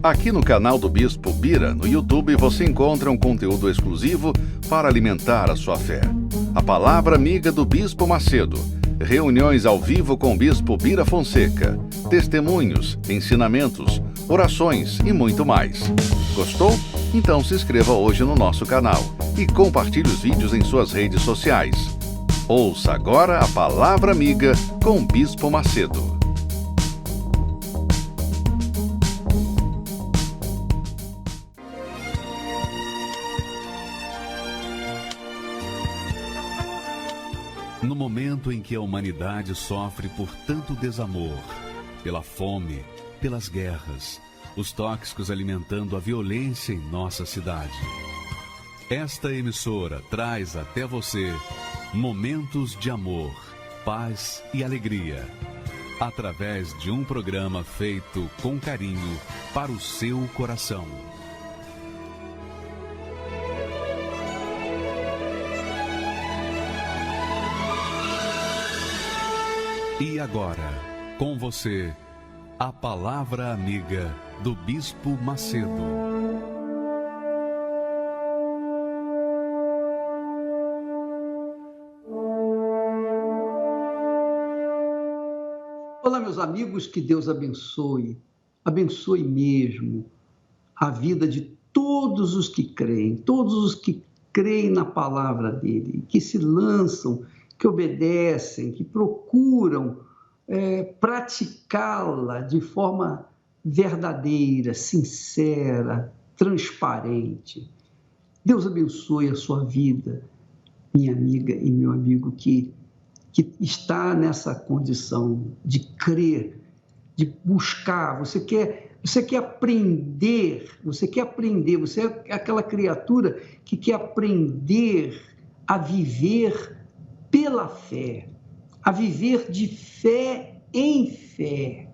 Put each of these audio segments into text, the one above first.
Aqui no canal do Bispo Bira, no YouTube, você encontra um conteúdo exclusivo para alimentar a sua fé. A Palavra Amiga do Bispo Macedo. Reuniões ao vivo com o Bispo Bira Fonseca. Testemunhos, ensinamentos, orações e muito mais. Gostou? Então se inscreva hoje no nosso canal e compartilhe os vídeos em suas redes sociais. Ouça agora a Palavra Amiga com o Bispo Macedo. No momento em que a humanidade sofre por tanto desamor, pela fome, pelas guerras, os tóxicos alimentando a violência em nossa cidade, esta emissora traz até você momentos de amor, paz e alegria, através de um programa feito com carinho para o seu coração. E agora, com você, a Palavra Amiga do Bispo Macedo. Olá, meus amigos, que Deus abençoe mesmo a vida de todos os que creem na palavra dele, que se lançam, que obedecem, que procuram praticá-la de forma verdadeira, sincera, transparente. Deus abençoe a sua vida, minha amiga e meu amigo, que está nessa condição de crer, de buscar. Você quer aprender, você é aquela criatura que quer aprender a viver pela fé, a viver de fé em fé.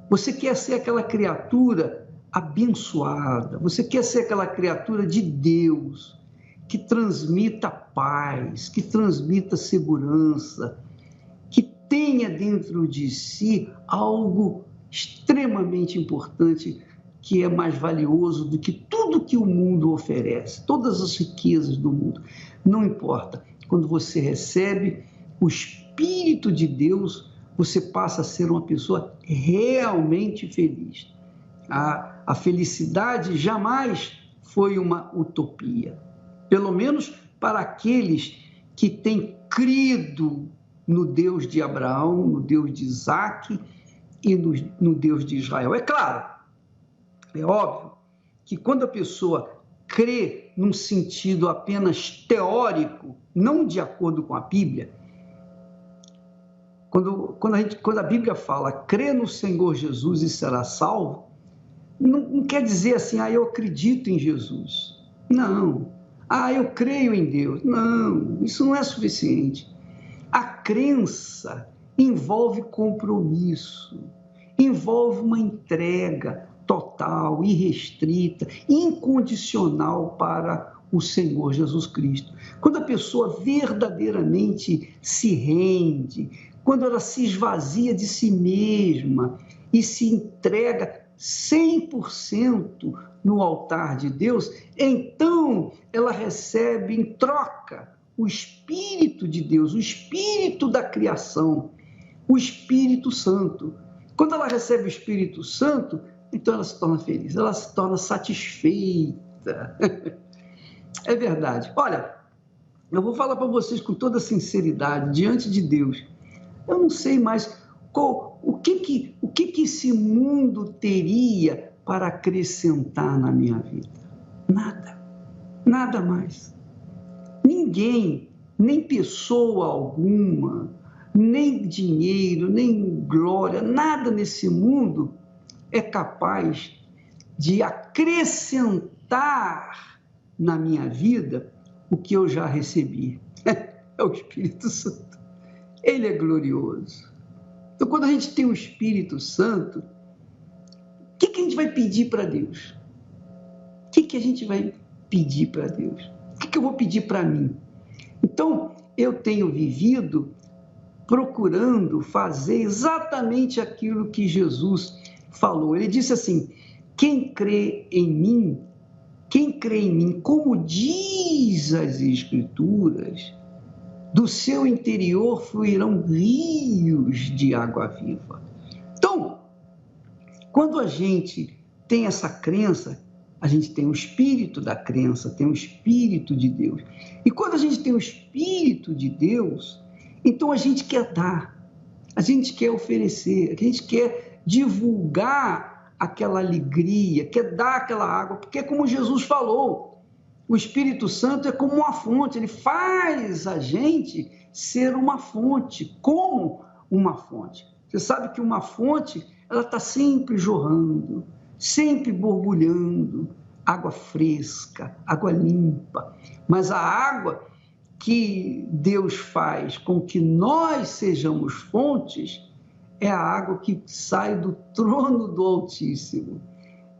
Você quer ser aquela criatura abençoada, você quer ser aquela criatura de Deus, que transmita paz, que transmita segurança, que tenha dentro de si algo extremamente importante, que é mais valioso do que tudo que o mundo oferece, todas as riquezas do mundo. Não importa. Quando você recebe o Espírito de Deus, você passa a ser uma pessoa realmente feliz. A felicidade jamais foi uma utopia. Pelo menos para aqueles que têm crido no Deus de Abraão, no Deus de Isaac e no Deus de Israel. É claro, é óbvio que quando a pessoa crê num sentido apenas teórico, não de acordo com a Bíblia, quando a Bíblia fala crê no Senhor Jesus e será salvo, não quer dizer assim, eu acredito em Jesus. Não. Eu creio em Deus. Não, isso não é suficiente. A crença envolve compromisso, envolve uma entrega total, irrestrita, incondicional para o Senhor Jesus Cristo. Quando a pessoa verdadeiramente se rende, quando ela se esvazia de si mesma e se entrega 100% no altar de Deus, então ela recebe em troca o Espírito de Deus, o Espírito da criação, o Espírito Santo. Quando ela recebe o Espírito Santo, então ela se torna feliz, ela se torna satisfeita. É verdade. Olha, eu vou falar para vocês com toda sinceridade, diante de Deus. Eu não sei mais o que esse mundo teria para acrescentar na minha vida. Nada mais. Ninguém, nem pessoa alguma, nem dinheiro, nem glória, nada nesse mundo é capaz de acrescentar na minha vida o que eu já recebi. É o Espírito Santo. Ele é glorioso. Então, quando a gente tem o Espírito Santo, o que a gente vai pedir para Deus? O que a gente vai pedir para Deus? O que eu vou pedir para mim? Então, eu tenho vivido procurando fazer exatamente aquilo que Jesus falou. Ele disse assim: quem crê em mim, como diz as Escrituras, do seu interior fluirão rios de água viva. Então, quando a gente tem essa crença, a gente tem o espírito da crença, tem o espírito de Deus. E quando a gente tem o espírito de Deus, então a gente quer dar, a gente quer oferecer, a gente quer divulgar aquela alegria, quer dar aquela água, porque como Jesus falou, o Espírito Santo é como uma fonte, ele faz a gente ser uma fonte, como uma fonte. Você sabe que uma fonte, ela está sempre jorrando, sempre borbulhando, água fresca, água limpa. Mas a água que Deus faz com que nós sejamos fontes é a água que sai do trono do Altíssimo.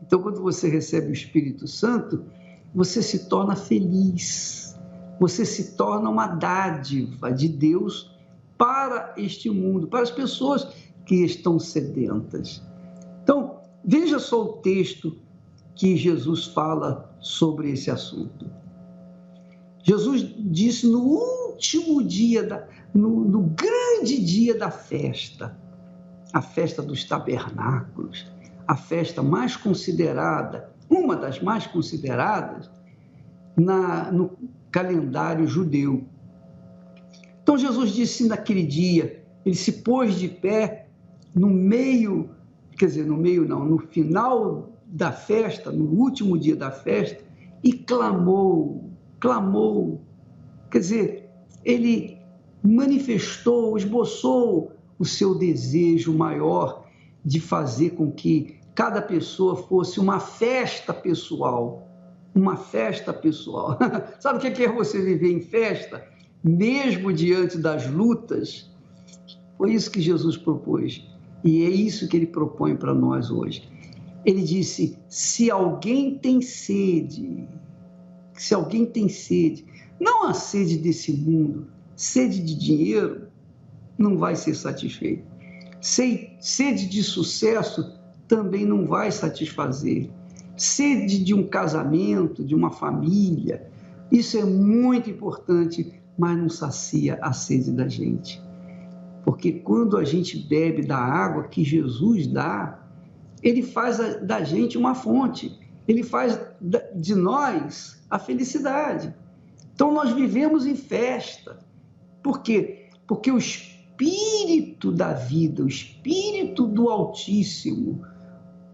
Então, quando você recebe o Espírito Santo, você se torna feliz, você se torna uma dádiva de Deus para este mundo, para as pessoas que estão sedentas. Então, veja só o texto que Jesus fala sobre esse assunto. Jesus disse no último dia, no grande dia da festa, a festa dos tabernáculos, a festa mais considerada, uma das mais consideradas no calendário judeu. Então Jesus disse naquele dia, ele se pôs de pé no final da festa, no último dia da festa, e clamou, quer dizer, ele manifestou, esboçou o seu desejo maior de fazer com que cada pessoa fosse uma festa pessoal, Sabe o que é você viver em festa? Mesmo diante das lutas, foi isso que Jesus propôs, e é isso que ele propõe para nós hoje. Ele disse, se alguém tem sede, não a sede desse mundo, sede de dinheiro, não vai ser satisfeito. Sede de sucesso também não vai satisfazer. Sede de um casamento, de uma família, isso é muito importante, mas não sacia a sede da gente. Porque quando a gente bebe da água que Jesus dá, ele faz da gente uma fonte, ele faz de nós a felicidade. Então nós vivemos em festa. Por quê? Porque o Espírito da vida, o Espírito do Altíssimo,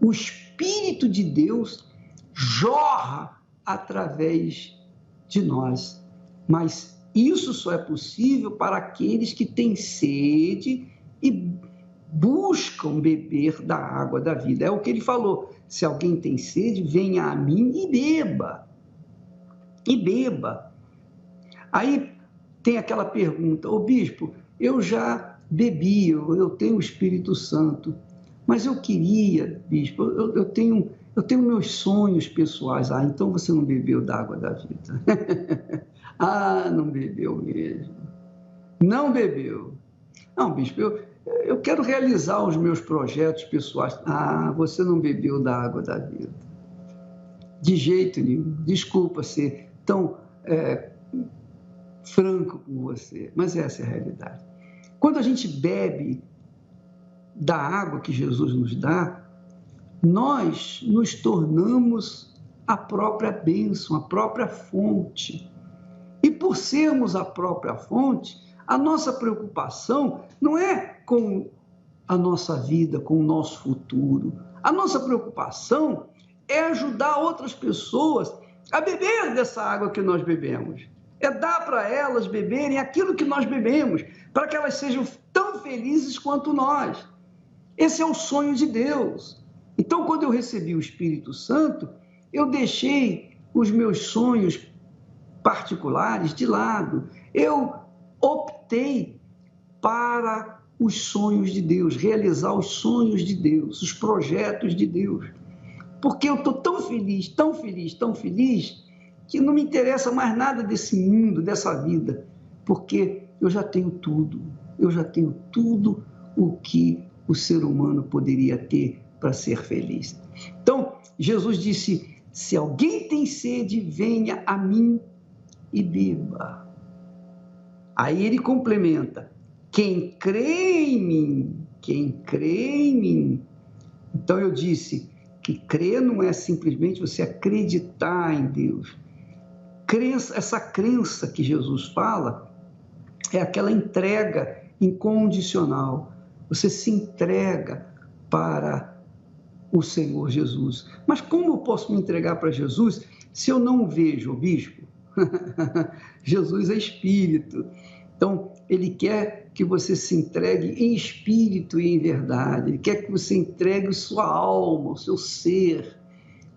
o Espírito de Deus jorra através de nós. Mas isso só é possível para aqueles que têm sede e buscam beber da água da vida. É o que ele falou, se alguém tem sede, venha a mim e beba. Aí tem aquela pergunta, bispo, eu já bebi, eu tenho o Espírito Santo, mas eu queria, bispo, eu tenho meus sonhos pessoais. Então você não bebeu da água da vida. Não bebeu mesmo. Não bebeu. Não, bispo, eu quero realizar os meus projetos pessoais. Você não bebeu da água da vida. De jeito nenhum. Desculpa ser tão franco com você, mas essa é a realidade. Quando a gente bebe da água que Jesus nos dá, nós nos tornamos a própria bênção, a própria fonte. E por sermos a própria fonte, a nossa preocupação não é com a nossa vida, com o nosso futuro. A nossa preocupação é ajudar outras pessoas a beber dessa água que nós bebemos. É dar para elas beberem aquilo que nós bebemos, para que elas sejam tão felizes quanto nós. Esse é o sonho de Deus. Então, quando eu recebi o Espírito Santo, eu deixei os meus sonhos particulares de lado. Eu optei para os sonhos de Deus, realizar os sonhos de Deus, os projetos de Deus. Porque eu estou tão feliz, que não me interessa mais nada desse mundo, dessa vida, porque eu já tenho tudo o que o ser humano poderia ter para ser feliz. Então, Jesus disse: se alguém tem sede, venha a mim e beba. Aí ele complementa: quem crê em mim, quem crê em mim. Então eu disse que crer não é simplesmente você acreditar em Deus. Essa crença que Jesus fala é aquela entrega incondicional. Você se entrega para o Senhor Jesus. Mas como eu posso me entregar para Jesus se eu não vejo o bispo? Jesus é espírito. Então, ele quer que você se entregue em espírito e em verdade. Ele quer que você entregue sua alma, o seu ser,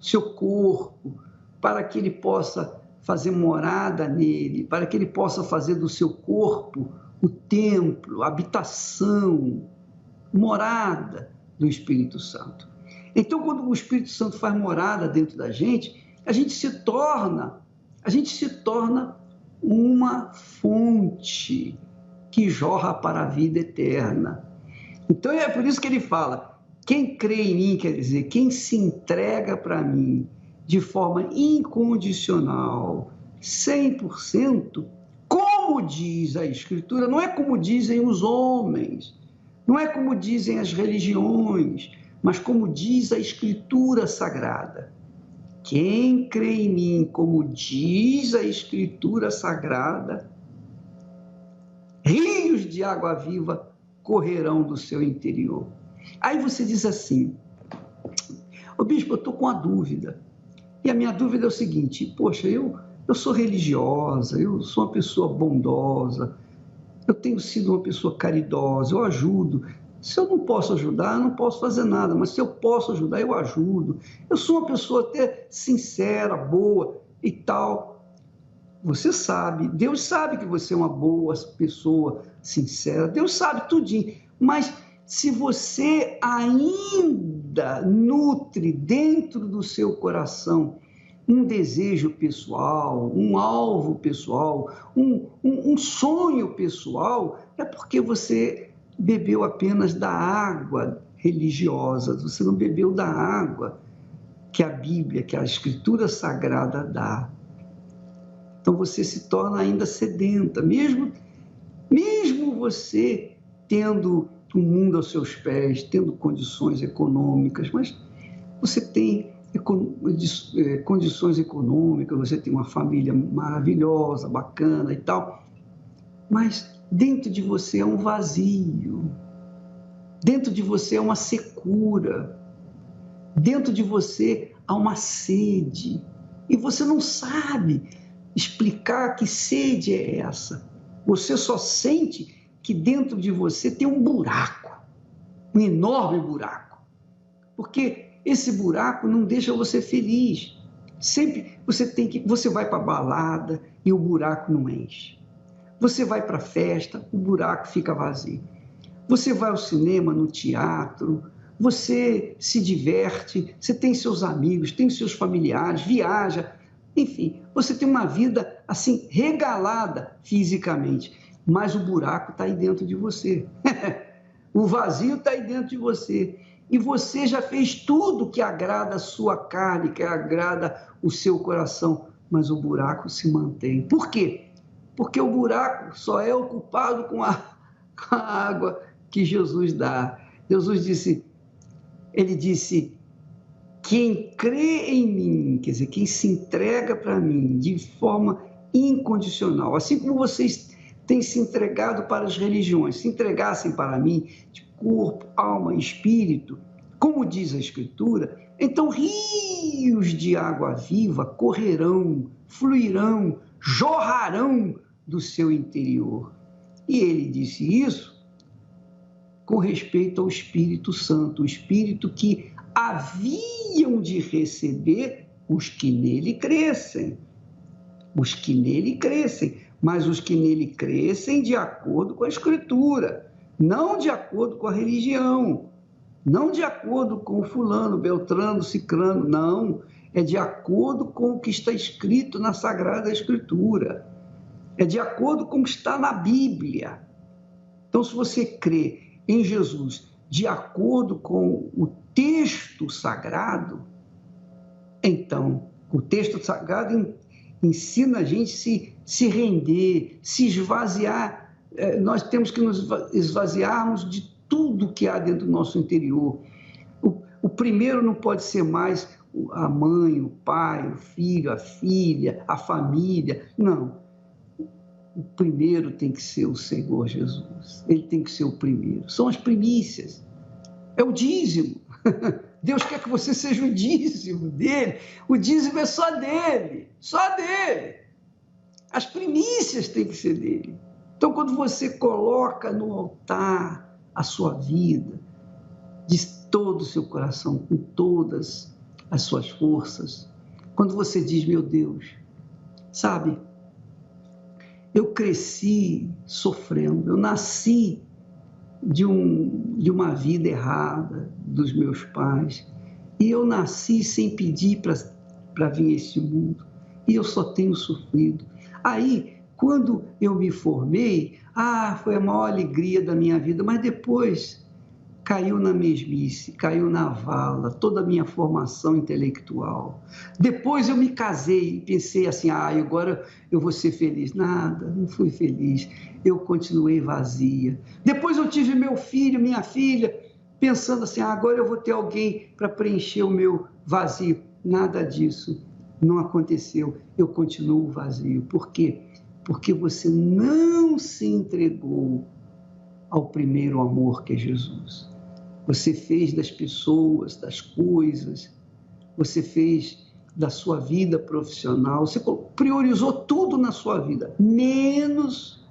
seu corpo, para que ele possa fazer morada nele, para que ele possa fazer do seu corpo o templo, a habitação, morada do Espírito Santo. Então, quando o Espírito Santo faz morada dentro da gente, a gente se torna uma fonte que jorra para a vida eterna. Então, é por isso que ele fala: quem crê em mim, quer dizer, quem se entrega para mim de forma incondicional, 100%, como diz a Escritura, não é como dizem os homens, não é como dizem as religiões, mas como diz a Escritura Sagrada. Quem crê em mim, como diz a Escritura Sagrada, rios de água viva correrão do seu interior. Aí você diz assim: ô bispo, eu estou com uma dúvida. E a minha dúvida é o seguinte: poxa, eu sou religiosa, eu sou uma pessoa bondosa, eu tenho sido uma pessoa caridosa, eu ajudo. Se eu não posso ajudar, eu não posso fazer nada, mas se eu posso ajudar, eu ajudo. Eu sou uma pessoa até sincera, boa e tal. Você sabe, Deus sabe que você é uma boa pessoa, sincera, Deus sabe tudinho, mas se você ainda nutre dentro do seu coração um desejo pessoal, um alvo pessoal, um sonho pessoal, é porque você bebeu apenas da água religiosa, você não bebeu da água que a Bíblia, que a Escritura Sagrada dá. Então você se torna ainda sedenta, mesmo você tendo o mundo aos seus pés, tendo condições econômicas, mas você tem condições econômicas, você tem uma família maravilhosa, bacana e tal, mas dentro de você é um vazio, dentro de você é uma secura, dentro de você há uma sede, e você não sabe explicar que sede é essa. Você só sente que dentro de você tem um buraco, um enorme buraco, porque esse buraco não deixa você feliz. Sempre você vai para a balada e o buraco não enche. Você vai para a festa, o buraco fica vazio. Você vai ao cinema, no teatro, você se diverte, você tem seus amigos, tem seus familiares, viaja, enfim, você tem uma vida assim regalada fisicamente, mas o buraco está aí dentro de você. O vazio está aí dentro de você. E você já fez tudo que agrada a sua carne, que agrada o seu coração, mas o buraco se mantém. Por quê? Porque o buraco só é ocupado com a água que Jesus dá. Jesus disse, ele disse, quem crê em mim, quer dizer, quem se entrega para mim de forma incondicional, assim como vocês têm se entregado para as religiões, se entregassem para mim de corpo, alma e espírito, como diz a Escritura, então rios de água viva correrão, fluirão, jorrarão do seu interior. E ele disse isso com respeito ao Espírito Santo, o Espírito que haviam de receber os que nele crescem. Os que nele crescem, mas os que nele crescem de acordo com a Escritura, não de acordo com a religião, não de acordo com o fulano, beltrano, cicrano, não, é de acordo com o que está escrito na Sagrada Escritura, é de acordo com o que está na Bíblia. Então, se você crê em Jesus de acordo com o texto sagrado, Então, o texto sagrado ensina a gente se render, se esvaziar. Nós temos que nos esvaziarmos de tudo que há dentro do nosso interior. O primeiro não pode ser mais a mãe, o pai, o filho, a filha, a família. Não. O primeiro tem que ser o Senhor Jesus. Ele tem que ser o primeiro. São as primícias. É o dízimo. Deus quer que você seja o dízimo dele. O dízimo é só dele. Só dele. As primícias têm que ser dele. Então, quando você coloca no altar a sua vida, de todo o seu coração, com todas as suas forças, quando você diz, meu Deus, sabe, eu cresci sofrendo, eu nasci de uma vida errada dos meus pais, e eu nasci sem pedir para vir a este mundo, e eu só tenho sofrido. Aí, quando eu me formei, foi a maior alegria da minha vida, mas depois caiu na mesmice, caiu na vala, toda a minha formação intelectual. Depois eu me casei e pensei assim, agora eu vou ser feliz. Nada, não fui feliz, eu continuei vazia. Depois eu tive meu filho, minha filha, pensando assim, agora eu vou ter alguém para preencher o meu vazio. Nada disso não aconteceu, eu continuo vazio. Por quê? Porque você não se entregou ao primeiro amor que é Jesus. Você fez das pessoas, das coisas, você fez da sua vida profissional, você priorizou tudo na sua vida, menos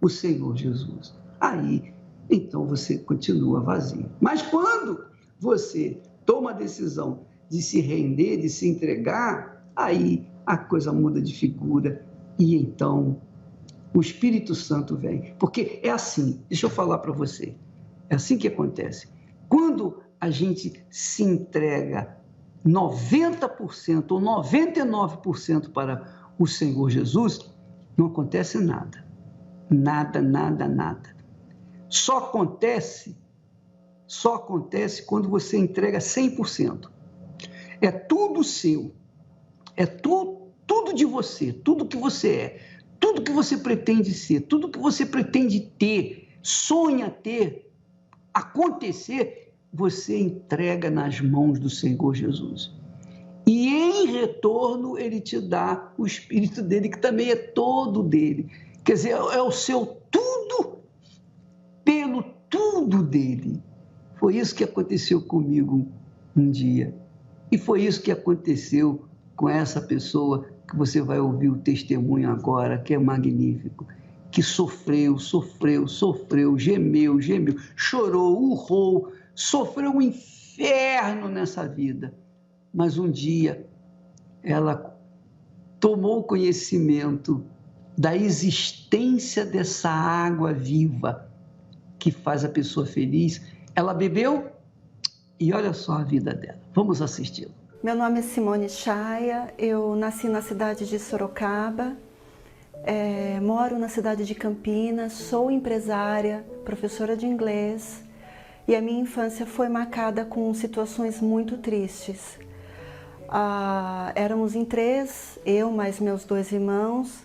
o Senhor Jesus. Aí, então você continua vazio. Mas quando você toma a decisão de se render, de se entregar, aí a coisa muda de figura e então o Espírito Santo vem. Porque é assim, deixa eu falar para você, é assim que acontece. Quando a gente se entrega 90% ou 99% para o Senhor Jesus, não acontece nada. Nada, nada, nada. Só acontece quando você entrega 100%. É tudo seu. É tudo de você, tudo que você é, tudo que você pretende ser, tudo que você pretende ter, sonha ter, acontecer, você entrega nas mãos do Senhor Jesus. E em retorno, ele te dá o Espírito dele, que também é todo dele. Quer dizer, é o seu tudo pelo tudo dele. Foi isso que aconteceu comigo um dia. E foi isso que aconteceu com essa pessoa que você vai ouvir o testemunho agora, que é magnífico, que sofreu, gemeu, chorou, urrou, sofreu um inferno nessa vida. Mas um dia ela tomou conhecimento da existência dessa água viva que faz a pessoa feliz. Ela bebeu e olha só a vida dela. Vamos assisti-la. Meu nome é Simone Chaia, eu nasci na cidade de Sorocaba, moro na cidade de Campinas, sou empresária, professora de inglês e a minha infância foi marcada com situações muito tristes. Éramos em 3, eu mais meus 2 irmãos,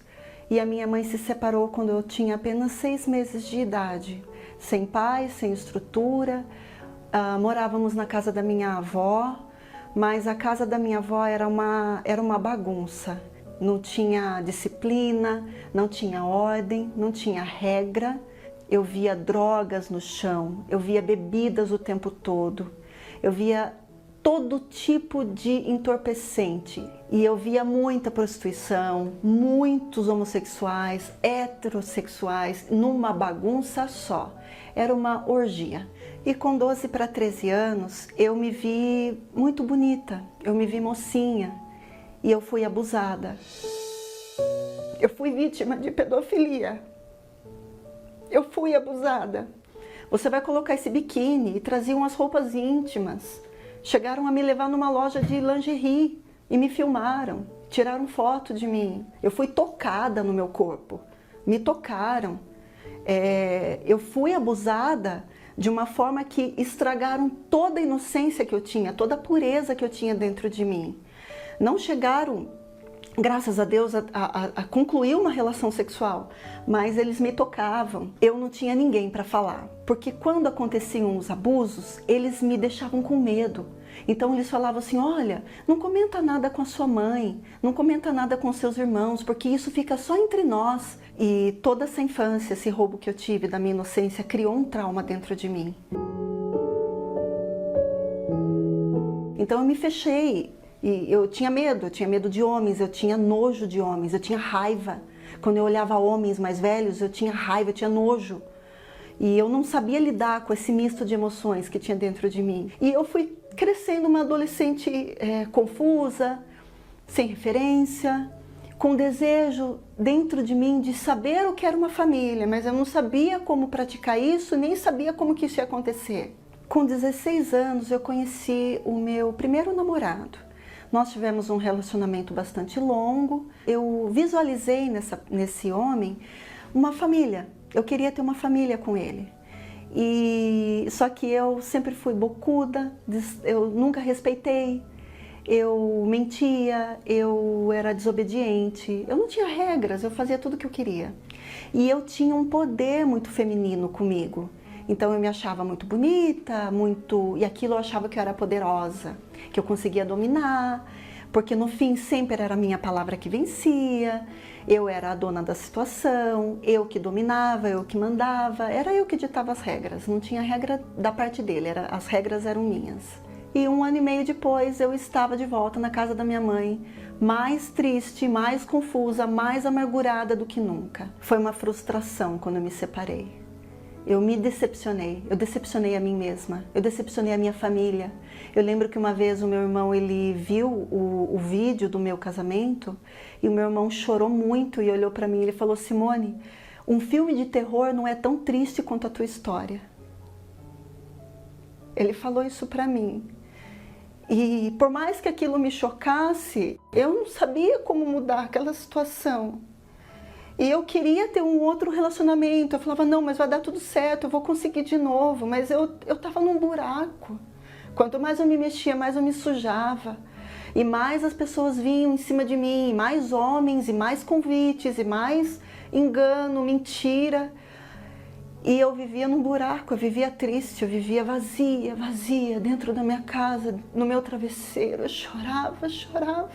e a minha mãe se separou quando eu tinha apenas 6 meses de idade, sem pai, sem estrutura. Morávamos na casa da minha avó, mas a casa da minha avó era uma bagunça. Não tinha disciplina, não tinha ordem, não tinha regra. Eu via drogas no chão, eu via bebidas o tempo todo, eu via todo tipo de entorpecente. E eu via muita prostituição, muitos homossexuais, heterossexuais, numa bagunça só. Era uma orgia. E com 12 para 13 anos, eu me vi muito bonita, eu me vi mocinha e eu fui abusada. Eu fui vítima de pedofilia. Eu fui abusada. Você vai colocar esse biquíni e traziam as roupas íntimas. Chegaram a me levar numa loja de lingerie e me filmaram, tiraram foto de mim. Eu fui tocada no meu corpo, me tocaram. Eu fui abusada de uma forma que estragaram toda a inocência que eu tinha, toda a pureza que eu tinha dentro de mim. Não chegaram, graças a Deus, a concluir uma relação sexual, mas eles me tocavam. Eu não tinha ninguém para falar, porque quando aconteciam os abusos, eles me deixavam com medo. Então eles falavam assim, olha, não comenta nada com a sua mãe, não comenta nada com seus irmãos, porque isso fica só entre nós. E toda essa infância, esse roubo que eu tive da minha inocência, criou um trauma dentro de mim. Então eu me fechei, e eu tinha medo de homens, eu tinha nojo de homens, eu tinha raiva. Quando eu olhava homens mais velhos, eu tinha raiva, eu tinha nojo. E eu não sabia lidar com esse misto de emoções que tinha dentro de mim. E eu fui crescendo uma adolescente confusa, sem referência, com desejo dentro de mim de saber o que era uma família, mas eu não sabia como praticar isso, nem sabia como que isso ia acontecer. Com 16 anos eu conheci o meu primeiro namorado. Nós tivemos um relacionamento bastante longo. Eu visualizei nesse homem uma família. Eu queria ter uma família com ele. Só que eu sempre fui bocuda, eu nunca respeitei, eu mentia, eu era desobediente, eu não tinha regras, eu fazia tudo o que eu queria. E eu tinha um poder muito feminino comigo. Então eu me achava muito bonita, e aquilo eu achava que eu era poderosa, que eu conseguia dominar, porque no fim sempre era a minha palavra que vencia, eu era a dona da situação, eu que dominava, eu que mandava, era eu que ditava as regras, não tinha regra da parte dele, as regras eram minhas. E 1 ano e meio depois eu estava de volta na casa da minha mãe, mais triste, mais confusa, mais amargurada do que nunca. Foi uma frustração quando eu me separei. Eu me decepcionei, eu decepcionei a mim mesma, eu decepcionei a minha família. Eu lembro que uma vez o meu irmão, ele viu o vídeo do meu casamento e o meu irmão chorou muito e olhou para mim e ele falou, Simone, um filme de terror não é tão triste quanto a tua história. Ele falou isso para mim. E por mais que aquilo me chocasse, eu não sabia como mudar aquela situação. E eu queria ter um outro relacionamento. Eu falava, não, mas vai dar tudo certo, eu vou conseguir de novo. Mas eu estava num buraco. Quanto mais eu me mexia, mais eu me sujava. E mais as pessoas vinham em cima de mim, mais homens, e mais convites, e mais engano, mentira. E eu vivia num buraco, eu vivia triste, eu vivia vazia, dentro da minha casa, no meu travesseiro. Eu chorava.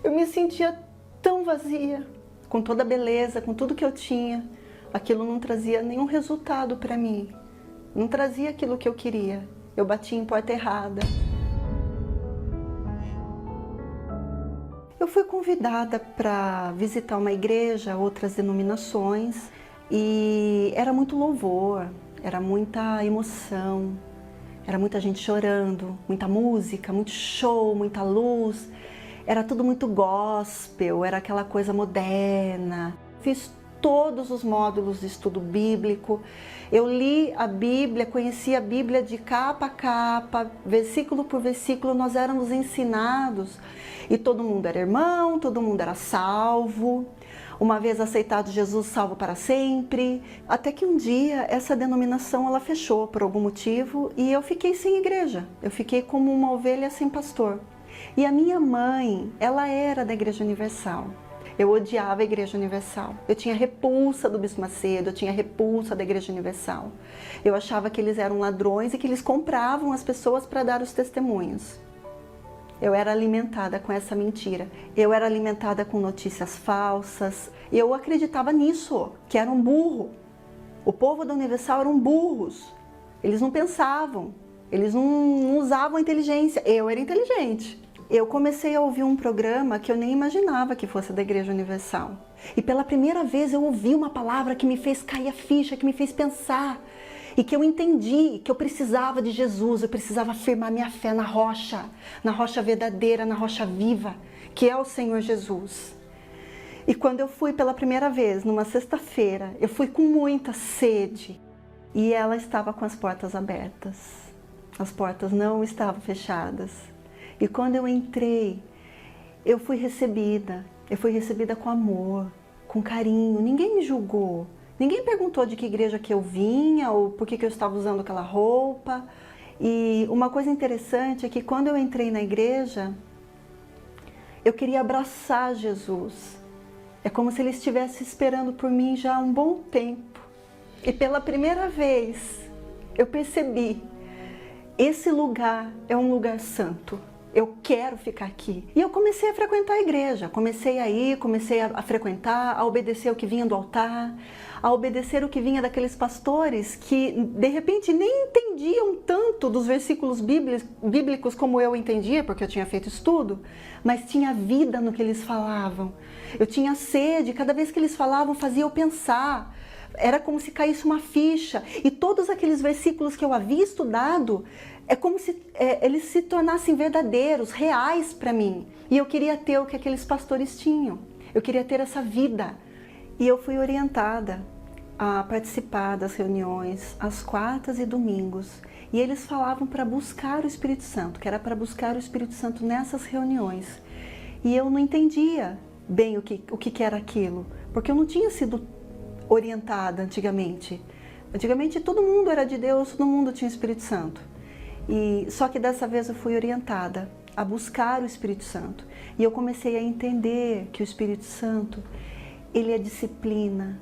Eu me sentia tão vazia, com toda a beleza, com tudo que eu tinha. Aquilo não trazia nenhum resultado para mim, não trazia aquilo que eu queria. Eu batia em porta errada. Eu fui convidada para visitar uma igreja, outras denominações, e era muito louvor, era muita emoção, era muita gente chorando, muita música, muito show, muita luz. Era tudo muito gospel, era aquela coisa moderna. Fiz todos os módulos de estudo bíblico. Eu li a Bíblia, conheci a Bíblia de capa a capa, versículo por versículo, nós éramos ensinados. E todo mundo era irmão, todo mundo era salvo. Uma vez aceitado Jesus, salvo para sempre. Até que um dia essa denominação ela fechou por algum motivo e eu fiquei sem igreja. Eu fiquei como uma ovelha sem pastor. E a minha mãe, ela era da Igreja Universal. Eu odiava a Igreja Universal. Eu tinha repulsa do Bispo Macedo, eu tinha repulsa da Igreja Universal. Eu achava que eles eram ladrões e que eles compravam as pessoas para dar os testemunhos. Eu era alimentada com essa mentira. Eu era alimentada com notícias falsas. Eu acreditava nisso, que era um burro. O povo da Universal eram burros. Eles não pensavam, eles não usavam a inteligência. Eu era inteligente. Eu comecei a ouvir um programa que eu nem imaginava que fosse da Igreja Universal. E pela primeira vez eu ouvi uma palavra que me fez cair a ficha, que me fez pensar. E que eu entendi que eu precisava de Jesus, eu precisava afirmar minha fé na rocha verdadeira, na rocha viva, que é o Senhor Jesus. E quando eu fui pela primeira vez, numa sexta-feira, eu fui com muita sede. E ela estava com as portas abertas. As portas não estavam fechadas. E quando eu entrei, eu fui recebida com amor, com carinho. Ninguém me julgou. Ninguém perguntou de que igreja que eu vinha ou por que eu estava usando aquela roupa. E uma coisa interessante é que quando eu entrei na igreja, eu queria abraçar Jesus. É como se ele estivesse esperando por mim já há um bom tempo. E pela primeira vez eu percebi, esse lugar é um lugar santo. Eu quero ficar aqui. E eu comecei a frequentar a igreja. Comecei a frequentar, a obedecer o que vinha do altar, a obedecer o que vinha daqueles pastores que, de repente, nem entendiam tanto dos versículos bíblicos como eu entendia, porque eu tinha feito estudo, mas tinha vida no que eles falavam. Eu tinha sede, cada vez que eles falavam, fazia eu pensar. Era como se caísse uma ficha. E todos aqueles versículos que eu havia estudado, é como se eles se tornassem verdadeiros, reais para mim. E eu queria ter o que aqueles pastores tinham. Eu queria ter essa vida. E eu fui orientada a participar das reuniões às quartas e domingos. E eles falavam para buscar o Espírito Santo, que era para buscar o Espírito Santo nessas reuniões. E eu não entendia bem o que era aquilo, porque eu não tinha sido orientada antigamente. Antigamente todo mundo era de Deus, todo mundo tinha Espírito Santo. Só que dessa vez eu fui orientada a buscar o Espírito Santo. E eu comecei a entender que o Espírito Santo, ele é disciplina,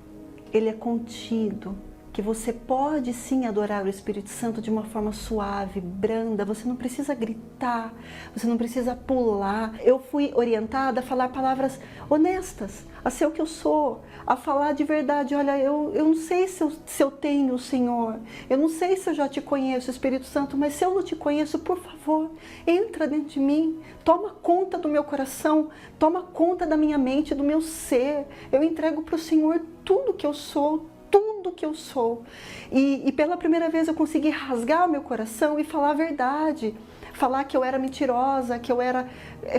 ele é contido, que você pode sim adorar o Espírito Santo de uma forma suave, branda, você não precisa gritar, você não precisa pular. Eu fui orientada a falar palavras honestas, a ser o que eu sou, a falar de verdade. Olha, eu não sei se eu tenho o Senhor, eu não sei se eu já te conheço, Espírito Santo, mas se eu não te conheço, por favor, entra dentro de mim, toma conta do meu coração, toma conta da minha mente, do meu ser. Eu entrego para o Senhor tudo que eu sou, tudo que eu sou. E pela primeira vez eu consegui rasgar o meu coração e falar a verdade. Falar que eu era mentirosa, que eu era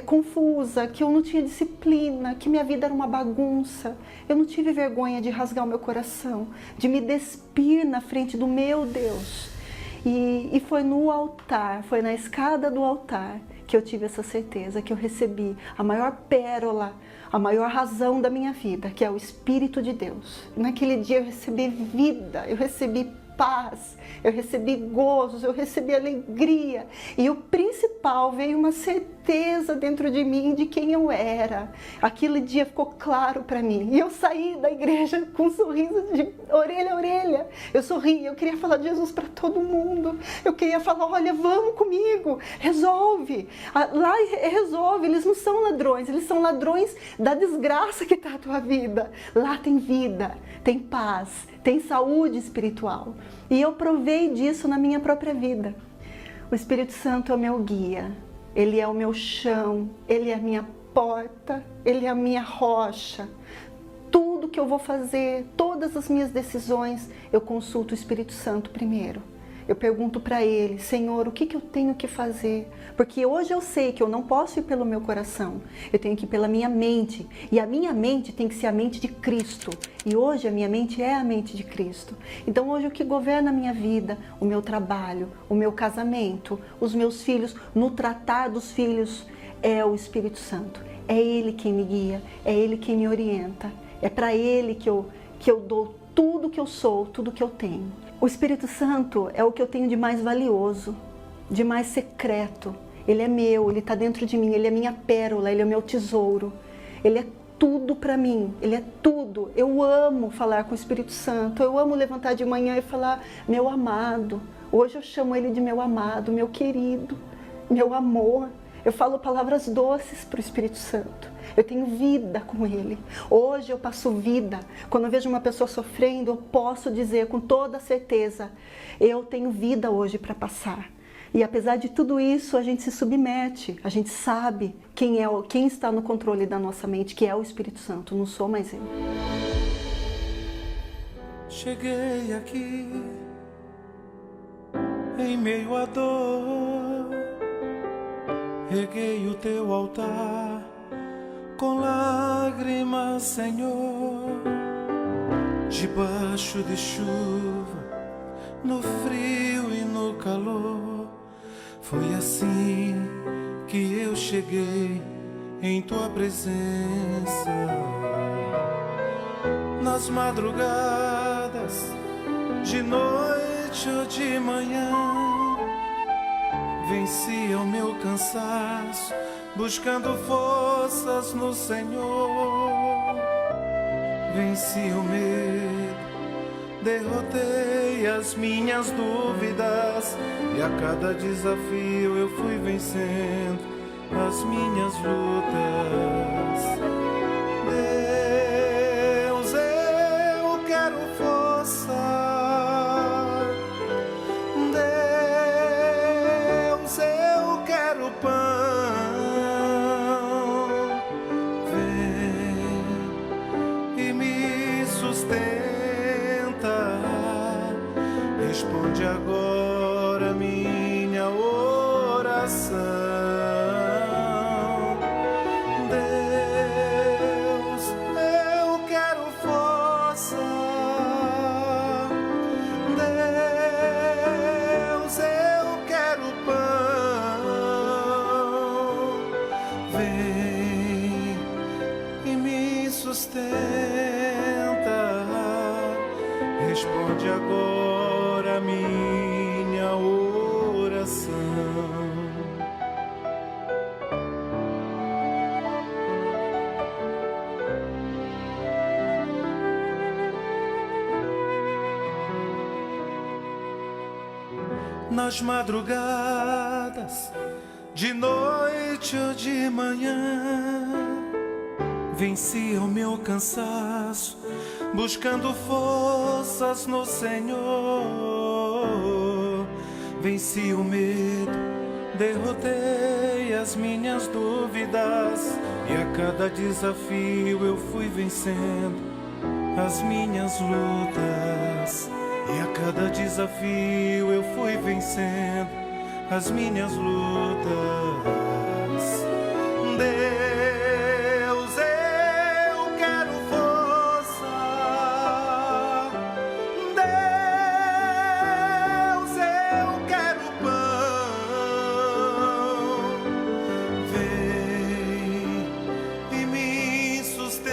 confusa, que eu não tinha disciplina, que minha vida era uma bagunça. Eu não tive vergonha de rasgar o meu coração, de me despir na frente do meu Deus. E foi no altar, foi na escada do altar que eu tive essa certeza, que eu recebi a maior pérola, a maior razão da minha vida, que é o Espírito de Deus. Naquele dia eu recebi vida, eu recebi paz, eu recebi gozo, eu recebi alegria. E o principal, veio uma certeza dentro de mim de quem eu era. Aquele dia ficou claro para mim. E eu saí da igreja com um sorriso de orelha a orelha. Eu sorri, eu queria falar de Jesus para todo mundo. Eu queria falar, olha, vamos comigo, resolve. Lá resolve, eles não são ladrões, eles são ladrões da desgraça que está a tua vida. Lá tem vida, tem paz, tem saúde espiritual. E eu provei disso na minha própria vida. O Espírito Santo é o meu guia, ele é o meu chão, ele é a minha porta, ele é a minha rocha. Tudo que eu vou fazer, todas as minhas decisões, eu consulto o Espírito Santo primeiro. Eu pergunto para ele, Senhor, o que eu tenho que fazer? Porque hoje eu sei que eu não posso ir pelo meu coração, eu tenho que ir pela minha mente. E a minha mente tem que ser a mente de Cristo. E hoje a minha mente é a mente de Cristo. Então hoje o que governa a minha vida, o meu trabalho, o meu casamento, os meus filhos, no tratar dos filhos, é o Espírito Santo. É Ele quem me guia, é Ele quem me orienta. É para Ele que eu dou tudo que eu sou, tudo que eu tenho. O Espírito Santo é o que eu tenho de mais valioso, de mais secreto. Ele é meu, ele está dentro de mim, ele é minha pérola, ele é meu tesouro. Ele é tudo para mim, ele é tudo. Eu amo falar com o Espírito Santo, eu amo levantar de manhã e falar, meu amado. Hoje eu chamo ele de meu amado, meu querido, meu amor. Eu falo palavras doces para o Espírito Santo. Eu tenho vida com ele. Hoje eu passo vida. Quando eu vejo uma pessoa sofrendo, eu posso dizer com toda certeza, eu tenho vida hoje para passar. E apesar de tudo isso, a gente se submete. A gente sabe quem está no controle da nossa mente, que é o Espírito Santo. Não sou mais eu. Cheguei aqui em meio à dor. Reguei o teu altar com lágrimas, Senhor, debaixo de chuva, no frio e no calor. Foi assim que eu cheguei em tua presença. Nas madrugadas de noite ou de manhã. Vencia o meu cansaço, buscando forças no Senhor. Venci o medo, derrotei as minhas dúvidas, e a cada desafio eu fui vencendo as minhas lutas. Deus, eu quero força. Deus, eu quero pão. Vem e me sustenta. Responde agora minha oração. Responde agora minha oração. Nas madrugadas, de noite ou de manhã, vencia o meu cansaço, buscando forças no Senhor. Venci o medo, derrotei as minhas dúvidas, e a cada desafio eu fui vencendo as minhas lutas. E a cada desafio eu fui vencendo as minhas lutas. Deus, eu quero força. Deus, eu quero pão. Vem e me sustenta.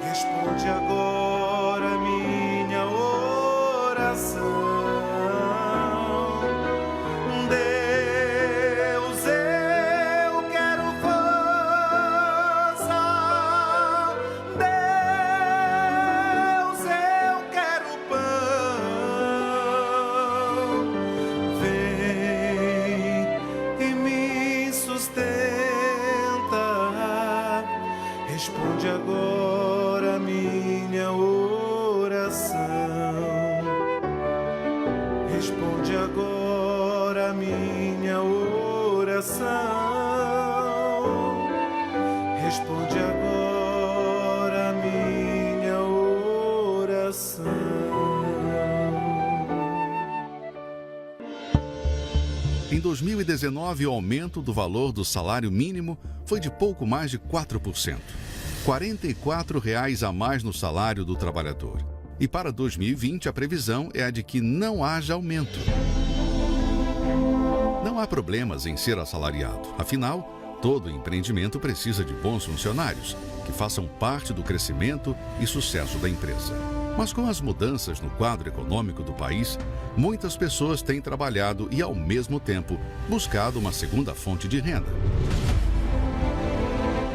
Responde agora minha oração. Responde agora minha oração. Responde agora minha oração. Responde agora minha oração. Em 2019, o aumento do valor do salário mínimo foi de pouco mais de 4%. R$ 44,00 a mais no salário do trabalhador. E para 2020, a previsão é a de que não haja aumento. Não há problemas em ser assalariado. Afinal, todo empreendimento precisa de bons funcionários, que façam parte do crescimento e sucesso da empresa. Mas com as mudanças no quadro econômico do país, muitas pessoas têm trabalhado e, ao mesmo tempo, buscado uma segunda fonte de renda.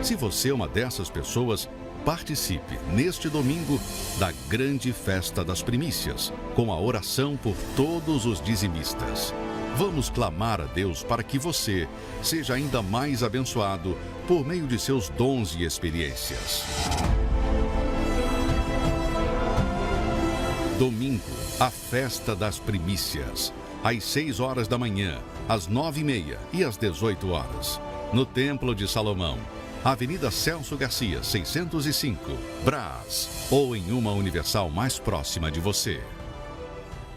Se você é uma dessas pessoas, participe neste domingo da grande festa das primícias, com a oração por todos os dizimistas. Vamos clamar a Deus para que você seja ainda mais abençoado por meio de seus dons e experiências. Domingo, a festa das primícias, às 6 horas da manhã, às 9h30 e às 18 horas, no Templo de Salomão, Avenida Celso Garcia, 605, Brás, ou em uma Universal mais próxima de você.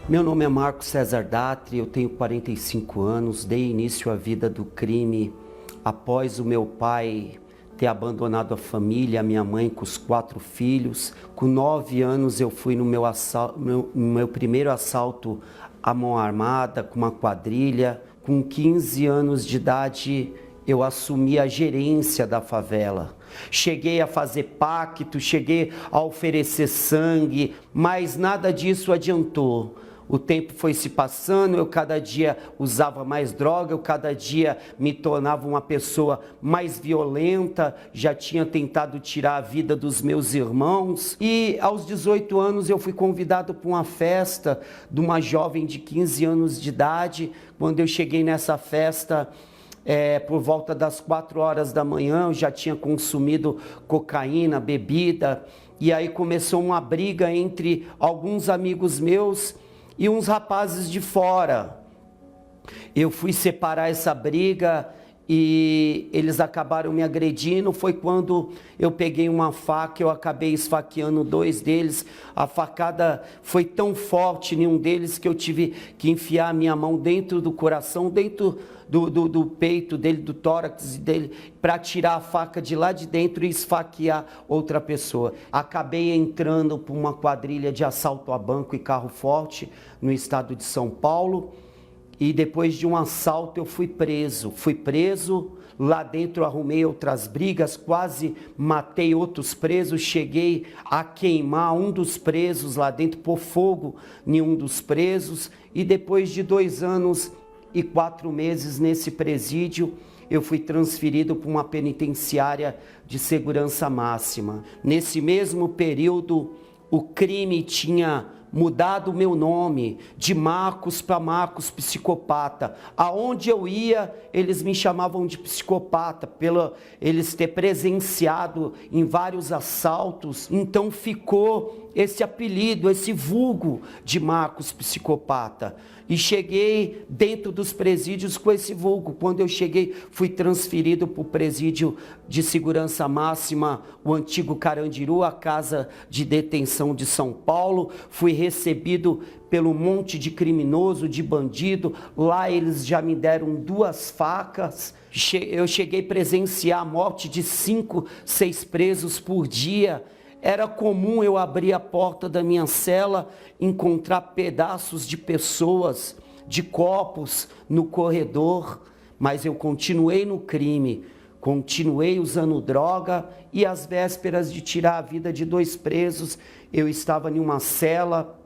Meu nome é Marcos César Datri, eu tenho 45 anos, dei início à vida do crime após o meu pai ter abandonado a família, a minha mãe com os 4 filhos. Com 9 anos eu fui no meu primeiro assalto à mão armada, com uma quadrilha. Com 15 anos de idade eu assumi a gerência da favela. Cheguei a fazer pacto, cheguei a oferecer sangue, mas nada disso adiantou. O tempo foi se passando, eu cada dia usava mais droga, eu cada dia me tornava uma pessoa mais violenta, já tinha tentado tirar a vida dos meus irmãos. E aos 18 anos eu fui convidado para uma festa de uma jovem de 15 anos de idade. Quando eu cheguei nessa festa, por volta das 4 horas da manhã, eu já tinha consumido cocaína, bebida, e aí começou uma briga entre alguns amigos meus e uns rapazes de fora. Eu fui separar essa briga e eles acabaram me agredindo. Foi quando eu peguei uma faca, eu acabei esfaqueando 2 deles. A facada foi tão forte em um deles que eu tive que enfiar a minha mão dentro do coração, dentro do peito dele, do tórax dele, para tirar a faca de lá de dentro e esfaquear outra pessoa. Acabei entrando por uma quadrilha de assalto a banco e carro forte no estado de São Paulo. E depois de um assalto eu fui preso. Lá dentro arrumei outras brigas, quase matei outros presos, cheguei a queimar um dos presos lá dentro, pôr fogo em um dos presos. E depois de 2 anos e 4 meses nesse presídio, eu fui transferido para uma penitenciária de segurança máxima. Nesse mesmo período, o crime tinha mudado o meu nome de Marcos para Marcos Psicopata. Aonde eu ia, eles me chamavam de psicopata, pelo eles ter presenciado em vários assaltos. Então ficou esse apelido, esse vulgo de Marcos Psicopata. E cheguei dentro dos presídios com esse vulgo. Quando eu cheguei, fui transferido para o presídio de segurança máxima, o antigo Carandiru, a casa de detenção de São Paulo. Fui recebido pelo monte de criminoso, de bandido. Lá eles já me deram 2 facas. Eu cheguei a presenciar a morte de 5, 6 presos por dia. Era comum eu abrir a porta da minha cela, encontrar pedaços de pessoas, de copos no corredor, mas eu continuei no crime, continuei usando droga e às vésperas de tirar a vida de 2 presos, eu estava em uma cela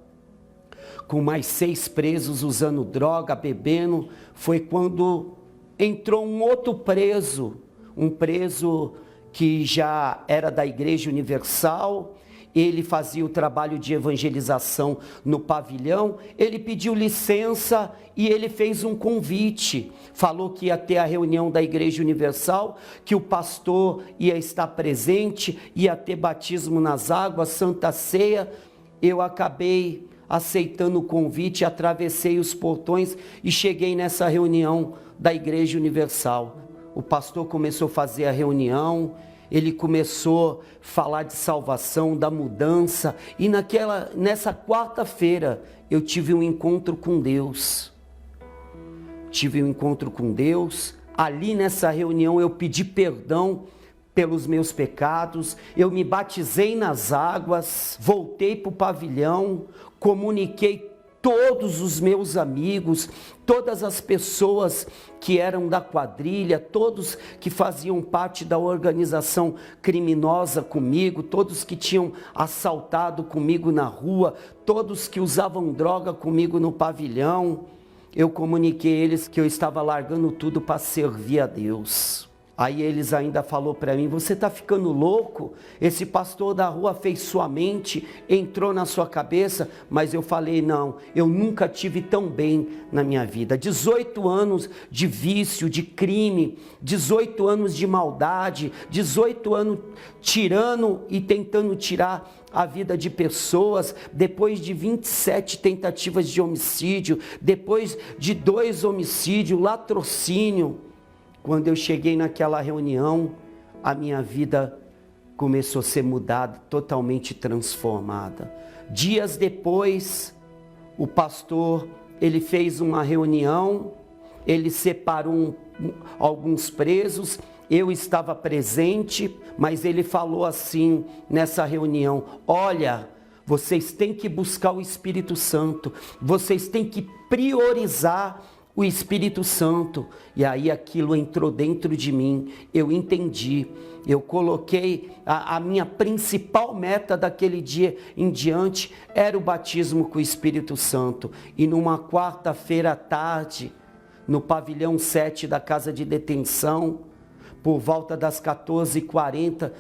com mais 6 presos usando droga, bebendo. Foi quando entrou um outro preso, um preso que já era da Igreja Universal. Ele fazia o trabalho de evangelização no pavilhão. Ele pediu licença e ele fez um convite. Falou que ia ter a reunião da Igreja Universal, que o pastor ia estar presente, ia ter batismo nas águas, Santa Ceia. Eu acabei aceitando o convite, atravessei os portões e cheguei nessa reunião da Igreja Universal. O pastor começou a fazer a reunião, ele começou a falar de salvação, da mudança, e nessa quarta-feira eu tive um encontro com Deus. Ali nessa reunião eu pedi perdão pelos meus pecados, eu me batizei nas águas, voltei para o pavilhão, comuniquei todos os meus amigos, todas as pessoas que eram da quadrilha, todos que faziam parte da organização criminosa comigo, todos que tinham assaltado comigo na rua, todos que usavam droga comigo no pavilhão. Eu comuniquei a eles que eu estava largando tudo para servir a Deus. Aí eles ainda falaram para mim: você está ficando louco? Esse pastor da rua fez sua mente, entrou na sua cabeça. Mas eu falei: não, eu nunca tive tão bem na minha vida. 18 anos de vício, de crime, 18 anos de maldade, 18 anos tirando e tentando tirar a vida de pessoas, depois de 27 tentativas de homicídio, depois de 2 homicídios, latrocínio. Quando eu cheguei naquela reunião, a minha vida começou a ser mudada, totalmente transformada. Dias depois, o pastor, ele fez uma reunião, ele separou alguns presos, eu estava presente, mas ele falou assim nessa reunião: olha, vocês têm que buscar o Espírito Santo, vocês têm que priorizar o Espírito Santo. E aí aquilo entrou dentro de mim, eu entendi. Eu coloquei a minha principal meta daquele dia em diante era o batismo com o Espírito Santo. E numa quarta-feira à tarde, no pavilhão 7 da casa de detenção, por volta das 14h40,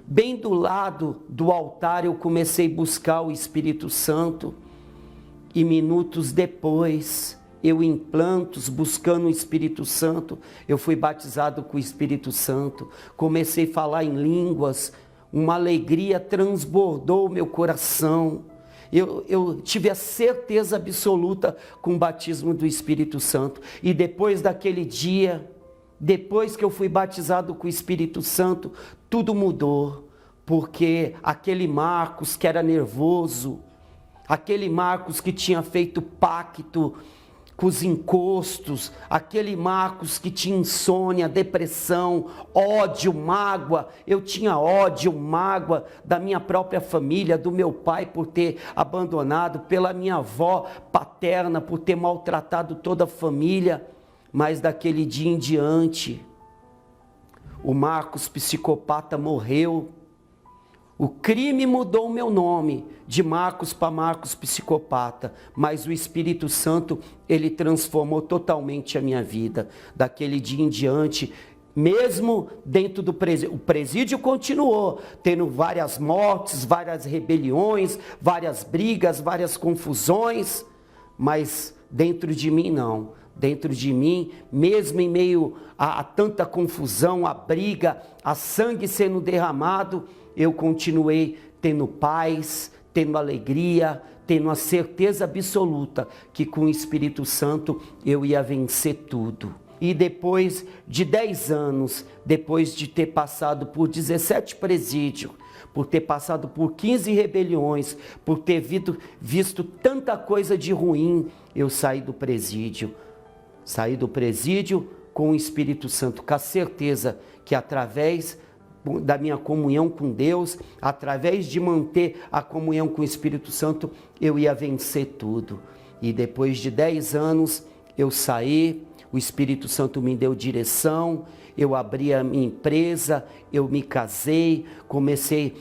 bem do lado do altar, eu comecei a buscar o Espírito Santo. E minutos depois, eu em plantos, buscando o Espírito Santo, eu fui batizado com o Espírito Santo. Comecei a falar em línguas, uma alegria transbordou o meu coração. Eu tive a certeza absoluta com o batismo do Espírito Santo. E depois daquele dia, depois que eu fui batizado com o Espírito Santo, tudo mudou. Porque aquele Marcos que era nervoso, aquele Marcos que tinha feito pacto com os encostos, aquele Marcos que tinha insônia, depressão, ódio, mágoa. Eu tinha ódio, mágoa da minha própria família, do meu pai por ter abandonado, pela minha avó paterna por ter maltratado toda a família. Mas daquele dia em diante, o Marcos psicopata morreu. O crime mudou o meu nome, de Marcos para Marcos psicopata, mas o Espírito Santo, ele transformou totalmente a minha vida. Daquele dia em diante, mesmo dentro do presídio, o presídio continuou, tendo várias mortes, várias rebeliões, várias brigas, várias confusões, mas dentro de mim não. Dentro de mim, mesmo em meio a tanta confusão, a briga, a sangue sendo derramado, eu continuei tendo paz, tendo alegria, tendo a certeza absoluta que com o Espírito Santo eu ia vencer tudo. E depois de 10 anos, depois de ter passado por 17 presídios, por ter passado por 15 rebeliões, por ter visto tanta coisa de ruim, eu saí do presídio. Saí do presídio com o Espírito Santo, com a certeza que através da minha comunhão com Deus, através de manter a comunhão com o Espírito Santo, eu ia vencer tudo. E depois de 10 anos, eu saí, o Espírito Santo me deu direção, eu abri a minha empresa, eu me casei, comecei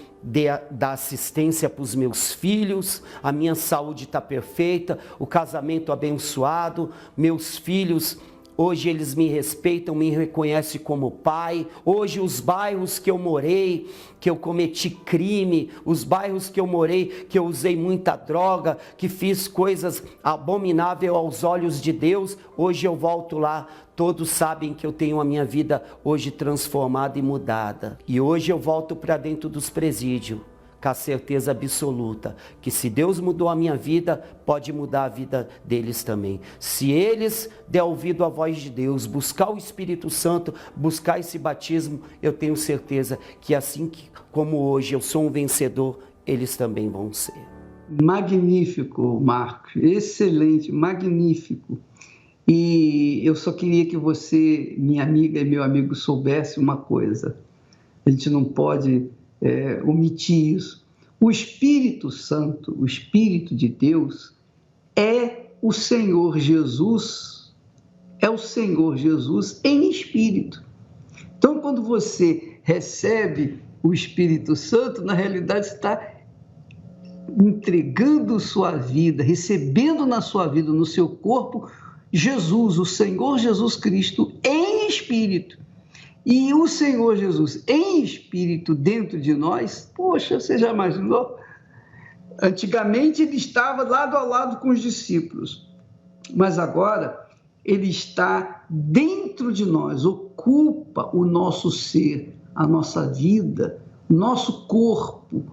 a dar assistência para os meus filhos, a minha saúde está perfeita, o casamento abençoado, meus filhos, hoje eles me respeitam, me reconhecem como pai. Hoje os bairros que eu morei, que eu cometi crime, os bairros que eu morei, que eu usei muita droga, que fiz coisas abomináveis aos olhos de Deus, hoje eu volto lá, todos sabem que eu tenho a minha vida hoje transformada e mudada. E hoje eu volto para dentro dos presídios, com a certeza absoluta que se Deus mudou a minha vida, pode mudar a vida deles também. Se eles der ouvido à voz de Deus, buscar o Espírito Santo, buscar esse batismo, eu tenho certeza que assim como hoje eu sou um vencedor, eles também vão ser. Magnífico, Marcos, excelente, magnífico. E eu só queria que você, minha amiga e meu amigo, soubesse uma coisa. A gente não pode omitir isso. O Espírito Santo, o Espírito de Deus, é o Senhor Jesus em espírito. Então, quando você recebe o Espírito Santo, na realidade está entregando sua vida, recebendo na sua vida, no seu corpo, Jesus, o Senhor Jesus Cristo em espírito. E o Senhor Jesus em espírito dentro de nós, poxa, você já imaginou? Antigamente ele estava lado a lado com os discípulos, mas agora ele está dentro de nós, ocupa o nosso ser, a nossa vida, nosso corpo,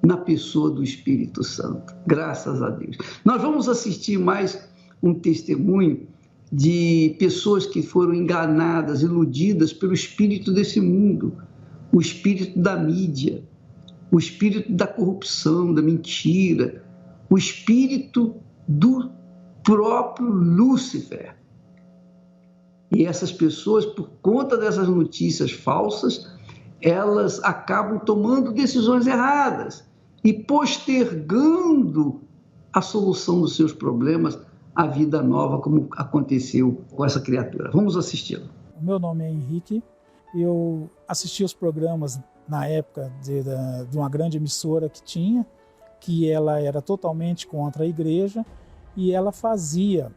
na pessoa do Espírito Santo. Graças a Deus. Nós vamos assistir mais um testemunho de pessoas que foram enganadas, iludidas pelo espírito desse mundo, o espírito da mídia, o espírito da corrupção, da mentira, o espírito do próprio Lúcifer. E essas pessoas, por conta dessas notícias falsas, elas acabam tomando decisões erradas e postergando a solução dos seus problemas, a vida nova, como aconteceu com essa criatura. Vamos assisti-la. O meu nome é Henrique. Eu assisti os programas na época de uma grande emissora que tinha, que ela era totalmente contra a igreja e ela fazia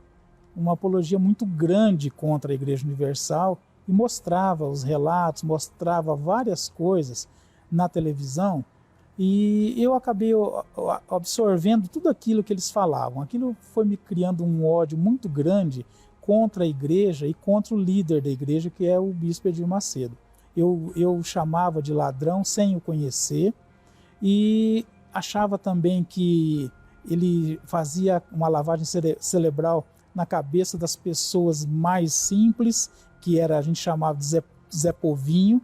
uma apologia muito grande contra a Igreja Universal e mostrava os relatos, mostrava várias coisas na televisão, e eu acabei absorvendo tudo aquilo que eles falavam. Aquilo foi me criando um ódio muito grande contra a igreja e contra o líder da igreja, que é o bispo Edir Macedo. Eu chamava de ladrão sem o conhecer e achava também que ele fazia uma lavagem cerebral na cabeça das pessoas mais simples, que era, a gente chamava de Zé Povinho.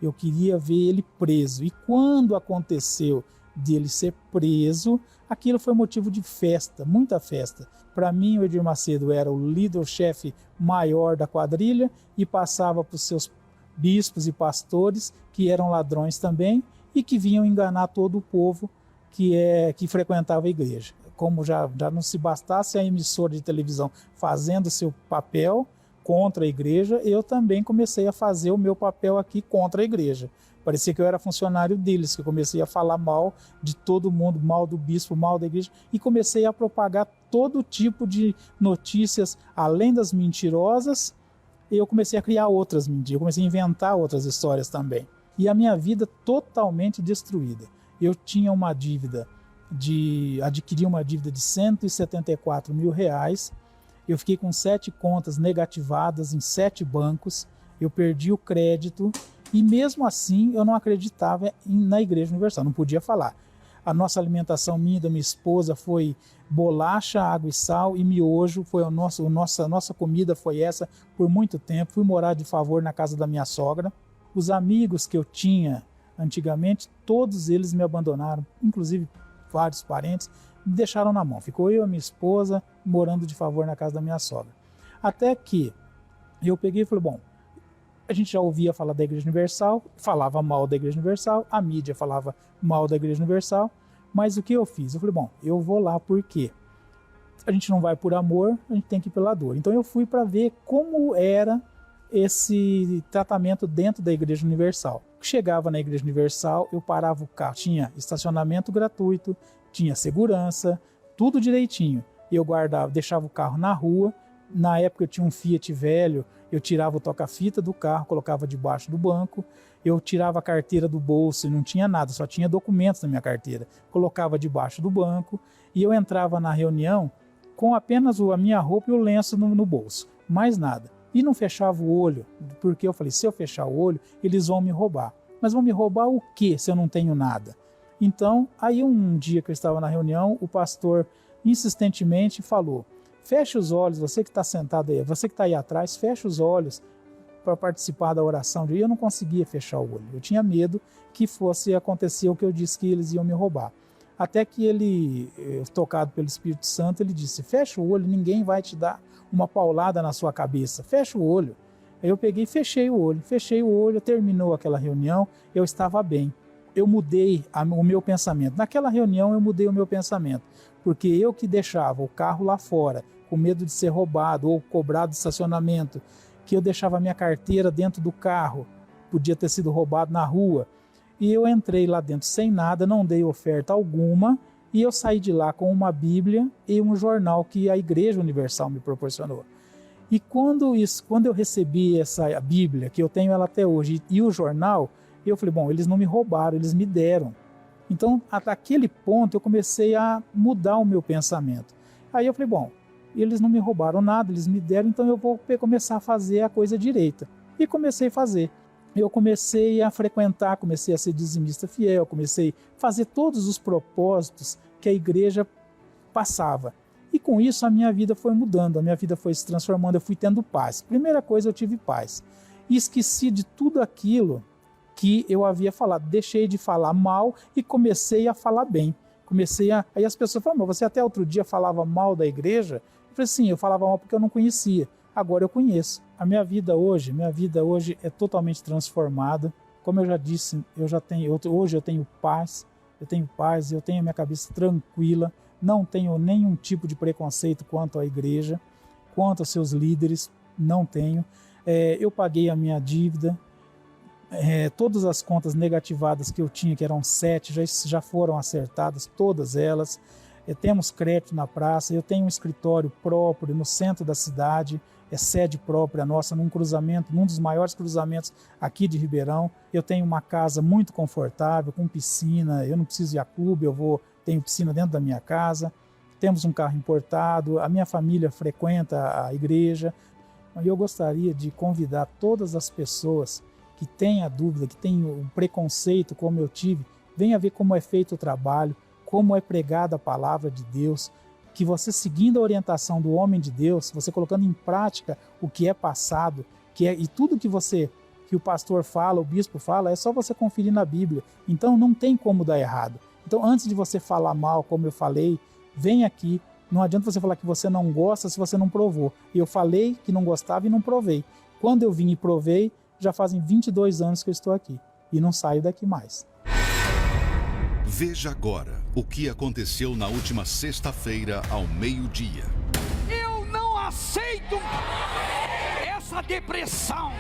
Eu queria ver ele preso. E quando aconteceu dele ser preso, aquilo foi motivo de festa, muita festa. Para mim, o Edir Macedo era o líder, o chefe maior da quadrilha, e passava para os seus bispos e pastores, que eram ladrões também, e que vinham enganar todo o povo que frequentava a igreja. Como já não se bastasse a emissora de televisão fazendo seu papel contra a igreja, eu também comecei a fazer o meu papel aqui contra a igreja. Parecia que eu era funcionário deles, que eu comecei a falar mal de todo mundo, mal do bispo, mal da igreja, e comecei a propagar todo tipo de notícias, além das mentirosas, eu comecei a criar outras mentiras, eu comecei a inventar outras histórias também. E a minha vida totalmente destruída. Eu tinha uma dívida adquiri uma dívida de R$174 mil. Eu fiquei com 7 contas negativadas em 7 bancos, eu perdi o crédito e mesmo assim eu não acreditava na Igreja Universal, não podia falar. A nossa alimentação, minha e da minha esposa, foi bolacha, água e sal e miojo, foi a nossa comida foi essa por muito tempo. Fui morar de favor na casa da minha sogra. Os amigos que eu tinha antigamente, todos eles me abandonaram, inclusive vários parentes, me deixaram na mão. Ficou eu e minha esposa morando de favor na casa da minha sogra. Até que eu peguei e falei, bom, a gente já ouvia falar da Igreja Universal, falava mal da Igreja Universal, a mídia falava mal da Igreja Universal, mas o que eu fiz? Eu falei, bom, eu vou lá porque a gente não vai por amor, a gente tem que ir pela dor. Então eu fui para ver como era esse tratamento dentro da Igreja Universal. Chegava na Igreja Universal, eu parava o carro, tinha estacionamento gratuito, tinha segurança, tudo direitinho. Eu deixava o carro na rua. Na época eu tinha um Fiat velho, eu tirava o toca-fita do carro, colocava debaixo do banco, eu tirava a carteira do bolso e não tinha nada, só tinha documentos na minha carteira, colocava debaixo do banco e eu entrava na reunião com apenas a minha roupa e o lenço no bolso, mais nada. E não fechava o olho, porque eu falei, se eu fechar o olho, eles vão me roubar. Mas vão me roubar o quê se eu não tenho nada? Então, aí um dia que eu estava na reunião, o pastor insistentemente falou, feche os olhos, você que está sentado aí, você que está aí atrás, feche os olhos para participar da oração. E eu não conseguia fechar o olho, eu tinha medo que fosse acontecer o que eu disse que eles iam me roubar. Até que ele, tocado pelo Espírito Santo, ele disse, fecha o olho, ninguém vai te dar uma paulada na sua cabeça, fecha o olho. Aí eu peguei e fechei o olho, terminou aquela reunião, eu estava bem. Eu mudei o meu pensamento. Naquela reunião eu mudei o meu pensamento, porque eu que deixava o carro lá fora, com medo de ser roubado ou cobrado de estacionamento, que eu deixava a minha carteira dentro do carro, podia ter sido roubado na rua, e eu entrei lá dentro sem nada, não dei oferta alguma, e eu saí de lá com uma Bíblia e um jornal que a Igreja Universal me proporcionou. E quando eu recebi essa Bíblia, que eu tenho ela até hoje, e o jornal, eu falei, bom, eles não me roubaram, eles me deram. Então, até aquele ponto, eu comecei a mudar o meu pensamento. Aí eu falei, bom, eles não me roubaram nada, eles me deram, então eu vou começar a fazer a coisa direita. E comecei a fazer. Eu comecei a frequentar, comecei a ser dizimista fiel, comecei a fazer todos os propósitos que a igreja passava. E com isso a minha vida foi mudando, a minha vida foi se transformando, eu fui tendo paz. Primeira coisa, eu tive paz. E esqueci de tudo aquilo que eu havia falado. Deixei de falar mal e comecei a falar bem. Aí as pessoas falaram, mas você até outro dia falava mal da igreja? Eu falei, sim, eu falava mal porque eu não conhecia. Agora eu conheço. A minha vida hoje é totalmente transformada. Como eu já disse, hoje eu tenho paz, eu tenho a minha cabeça tranquila, não tenho nenhum tipo de preconceito quanto à igreja, quanto aos seus líderes, não tenho. Eu paguei a minha dívida, todas as contas negativadas que eu tinha, que eram 7, já foram acertadas, todas elas. Temos crédito na praça, eu tenho um escritório próprio no centro da cidade, sede própria nossa, num dos maiores cruzamentos aqui de Ribeirão. Eu tenho uma casa muito confortável, com piscina, eu não preciso ir a clube, tenho piscina dentro da minha casa. Temos um carro importado, a minha família frequenta a igreja. E eu gostaria de convidar todas as pessoas que têm a dúvida, que têm o preconceito como eu tive, venha ver como é feito o trabalho, como é pregada a palavra de Deus, que você seguindo a orientação do homem de Deus, você colocando em prática o que é passado, e tudo que o pastor fala, o bispo fala, é só você conferir na Bíblia. Então não tem como dar errado. Então antes de você falar mal, como eu falei, vem aqui. Não adianta você falar que você não gosta se você não provou. Eu falei que não gostava e não provei. Quando eu vim e provei, já fazem 22 anos que eu estou aqui e não saio daqui mais. Veja agora o que aconteceu na última sexta-feira ao meio-dia. Eu não aceito essa depressão.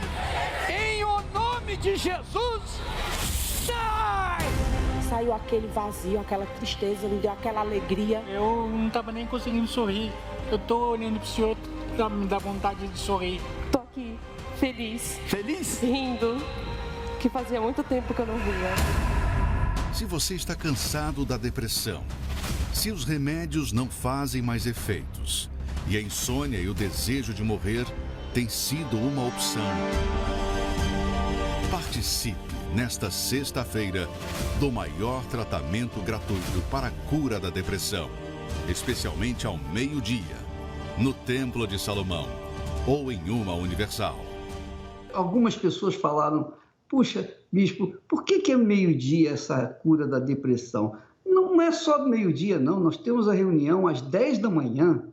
Em o nome de Jesus, sai! Saiu aquele vazio, aquela tristeza, me deu aquela alegria. Eu não estava nem conseguindo sorrir. Eu tô olhando pro senhor, me dá vontade de sorrir. Tô aqui, feliz. Feliz? Rindo, que fazia muito tempo que eu não via. Se você está cansado da depressão, se os remédios não fazem mais efeitos e a insônia e o desejo de morrer têm sido uma opção, participe nesta sexta-feira do maior tratamento gratuito para a cura da depressão, especialmente ao meio-dia, no Templo de Salomão ou em uma Universal. Algumas pessoas falaram: puxa, bispo, por que é meio-dia essa cura da depressão? Não é só do meio-dia, não. Nós temos a reunião às 10 da manhã,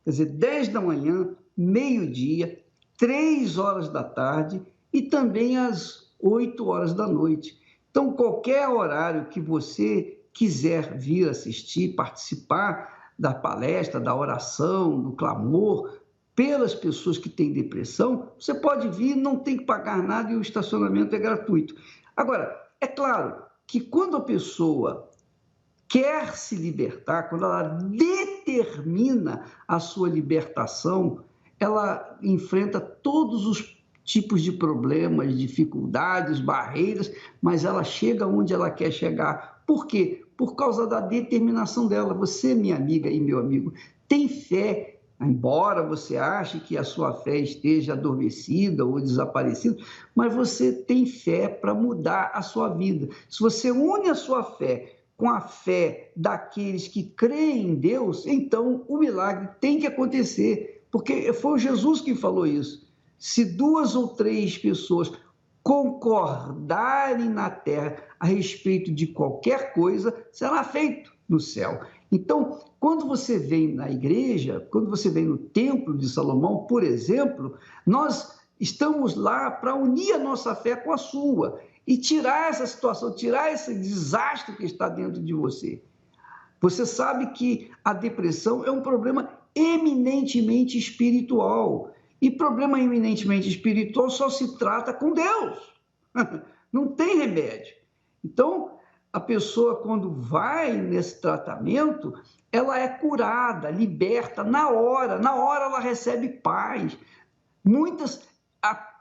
quer dizer, 10 da manhã, meio-dia, 3 horas da tarde e também às 8 horas da noite. Então, qualquer horário que você quiser vir assistir, participar da palestra, da oração, do clamor, pelas pessoas que têm depressão, você pode vir, não tem que pagar nada e o estacionamento é gratuito. Agora, é claro que quando a pessoa quer se libertar, quando ela determina a sua libertação, ela enfrenta todos os tipos de problemas, dificuldades, barreiras, mas ela chega onde ela quer chegar. Por quê? Por causa da determinação dela. Você, minha amiga e meu amigo, tem fé. Embora você ache que a sua fé esteja adormecida ou desaparecida, mas você tem fé para mudar a sua vida. Se você une a sua fé com a fé daqueles que creem em Deus, então o milagre tem que acontecer, porque foi o Jesus que falou isso. Se 2 ou 3 pessoas concordarem na terra a respeito de qualquer coisa, será feito no céu. Então, quando você vem na igreja, quando você vem no Templo de Salomão, por exemplo, nós estamos lá para unir a nossa fé com a sua e tirar essa situação, tirar esse desastre que está dentro de você. Você sabe que a depressão é um problema eminentemente espiritual. E problema eminentemente espiritual só se trata com Deus. Não tem remédio. Então, a pessoa, quando vai nesse tratamento, ela é curada, liberta na hora ela recebe paz. Muitas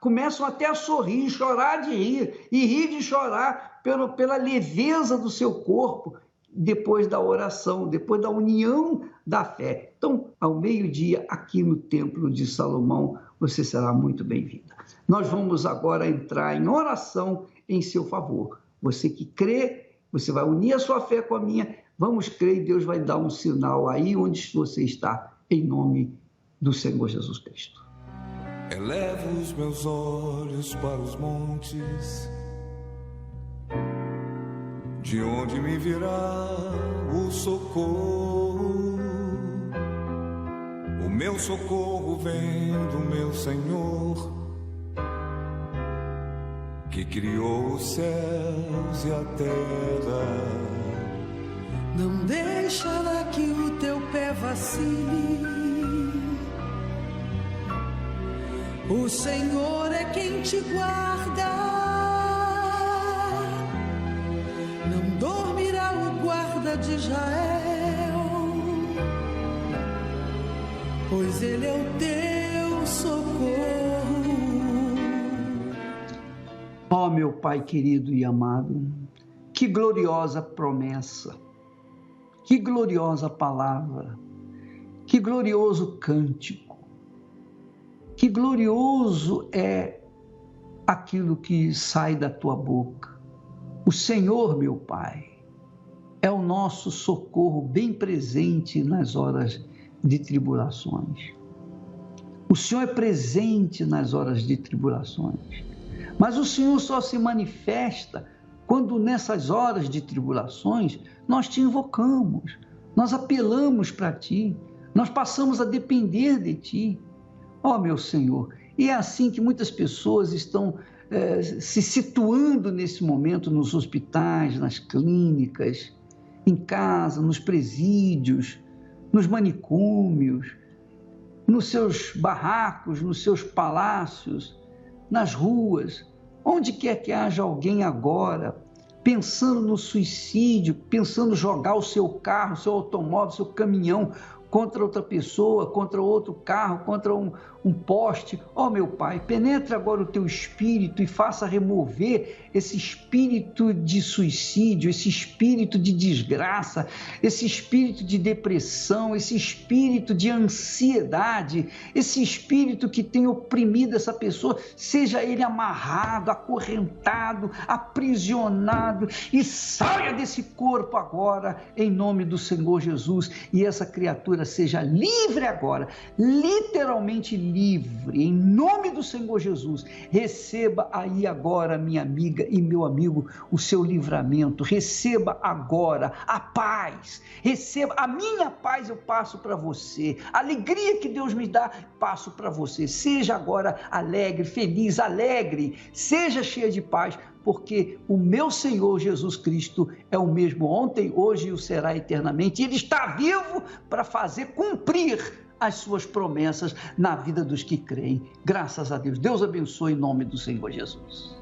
começam até a sorrir, chorar de rir, e rir de chorar pela leveza do seu corpo, depois da oração, depois da união da fé. Então, ao meio-dia, aqui no Templo de Salomão, você será muito bem-vinda. Nós vamos agora entrar em oração em seu favor. Você que crê, você vai unir a sua fé com a minha, vamos crer e Deus vai dar um sinal aí onde você está, em nome do Senhor Jesus Cristo. Elevo os meus olhos para os montes, de onde me virá o socorro? O meu socorro vem do meu Senhor, que criou os céus e a terra. Não deixará que o teu pé vacile. O Senhor é quem te guarda. Não dormirá o guarda de Israel, pois Ele é o teu socorro. Ó meu Pai querido e amado, que gloriosa promessa, que gloriosa palavra, que glorioso cântico, que glorioso é aquilo que sai da tua boca. O Senhor, meu Pai, é o nosso socorro bem presente nas horas de tribulações. O Senhor é presente nas horas de tribulações, mas o Senhor só se manifesta quando nessas horas de tribulações nós te invocamos, nós apelamos para ti, nós passamos a depender de ti. Ó meu Senhor, e é assim que muitas pessoas estão se situando nesse momento nos hospitais, nas clínicas, em casa, nos presídios, nos manicômios, nos seus barracos, nos seus palácios, nas ruas, onde quer que haja alguém agora pensando no suicídio, pensando em jogar o seu carro, o seu automóvel, o seu caminhão contra outra pessoa, contra outro carro, contra um poste. Ó meu Pai, penetra agora o teu espírito e faça remover esse espírito de suicídio, esse espírito de desgraça, esse espírito de depressão, esse espírito de ansiedade, esse espírito que tem oprimido essa pessoa, seja ele amarrado, acorrentado, aprisionado, e saia desse corpo agora, em nome do Senhor Jesus, e essa criatura seja livre agora, literalmente livre, em nome do Senhor Jesus. Receba aí agora, minha amiga e meu amigo, o seu livramento. Receba agora a paz, receba a minha paz, eu passo para você, a alegria que Deus me dá, passo para você. Seja agora alegre, feliz, alegre, seja cheia de paz, porque o meu Senhor Jesus Cristo é o mesmo ontem, hoje e o será eternamente. Ele está vivo para fazer cumprir as suas promessas na vida dos que creem. Graças a Deus. Deus abençoe em nome do Senhor Jesus.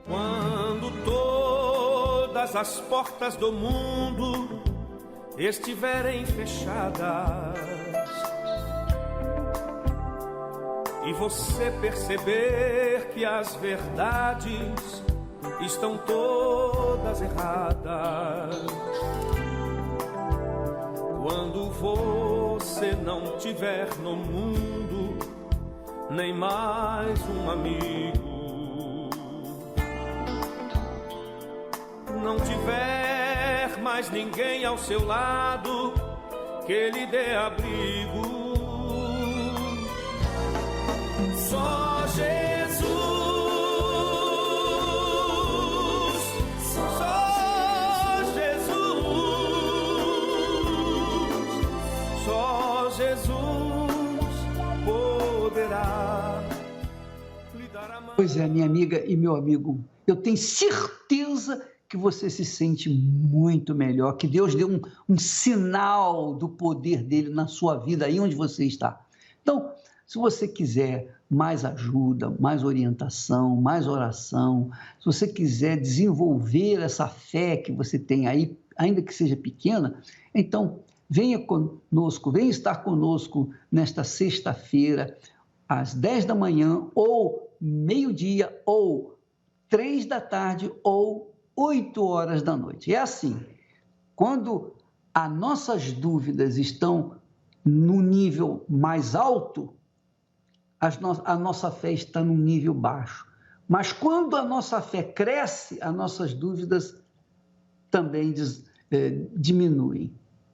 Quando todas as portas do mundo estiverem fechadas e você perceber que as verdades estão todas erradas, quando você não tiver no mundo nem mais um amigo, não tiver mais ninguém ao seu lado que lhe dê abrigo, só Jesus, só Jesus, só Jesus poderá lhe dar a mão. Pois é, minha amiga e meu amigo, eu tenho certeza que você se sente muito melhor, que Deus deu um sinal do poder dele na sua vida, aí onde você está. Então, se você quiser mais ajuda, mais orientação, mais oração, se você quiser desenvolver essa fé que você tem aí, ainda que seja pequena, então venha conosco, venha estar conosco nesta sexta-feira, às 10 da manhã, ou meio-dia, ou 3 da tarde, ou 8 horas da noite. É assim, quando as nossas dúvidas estão no nível mais alto, a nossa fé está num nível baixo. Mas quando a nossa fé cresce, as nossas dúvidas também diminuem.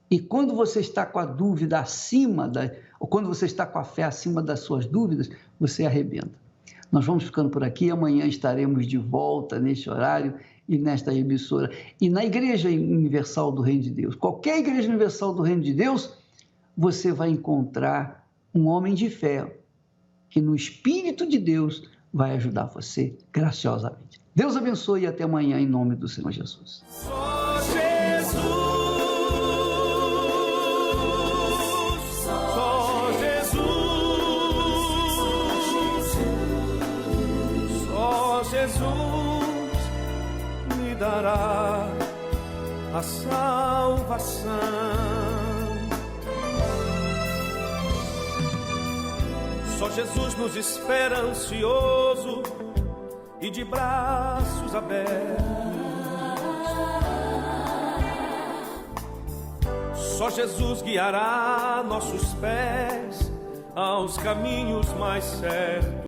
E quando você está com a dúvida ou quando você está com a fé acima das suas dúvidas, você arrebenta. Nós vamos ficando por aqui, amanhã estaremos de volta neste horário e nesta emissora. E na Igreja Universal do Reino de Deus, qualquer Igreja Universal do Reino de Deus, você vai encontrar um homem de fé, que no Espírito de Deus vai ajudar você graciosamente. Deus abençoe e até amanhã em nome do Senhor Jesus. Só Jesus. Jesus me dará a salvação. Só Jesus nos espera ansioso e de braços abertos. Só Jesus guiará nossos pés aos caminhos mais certos.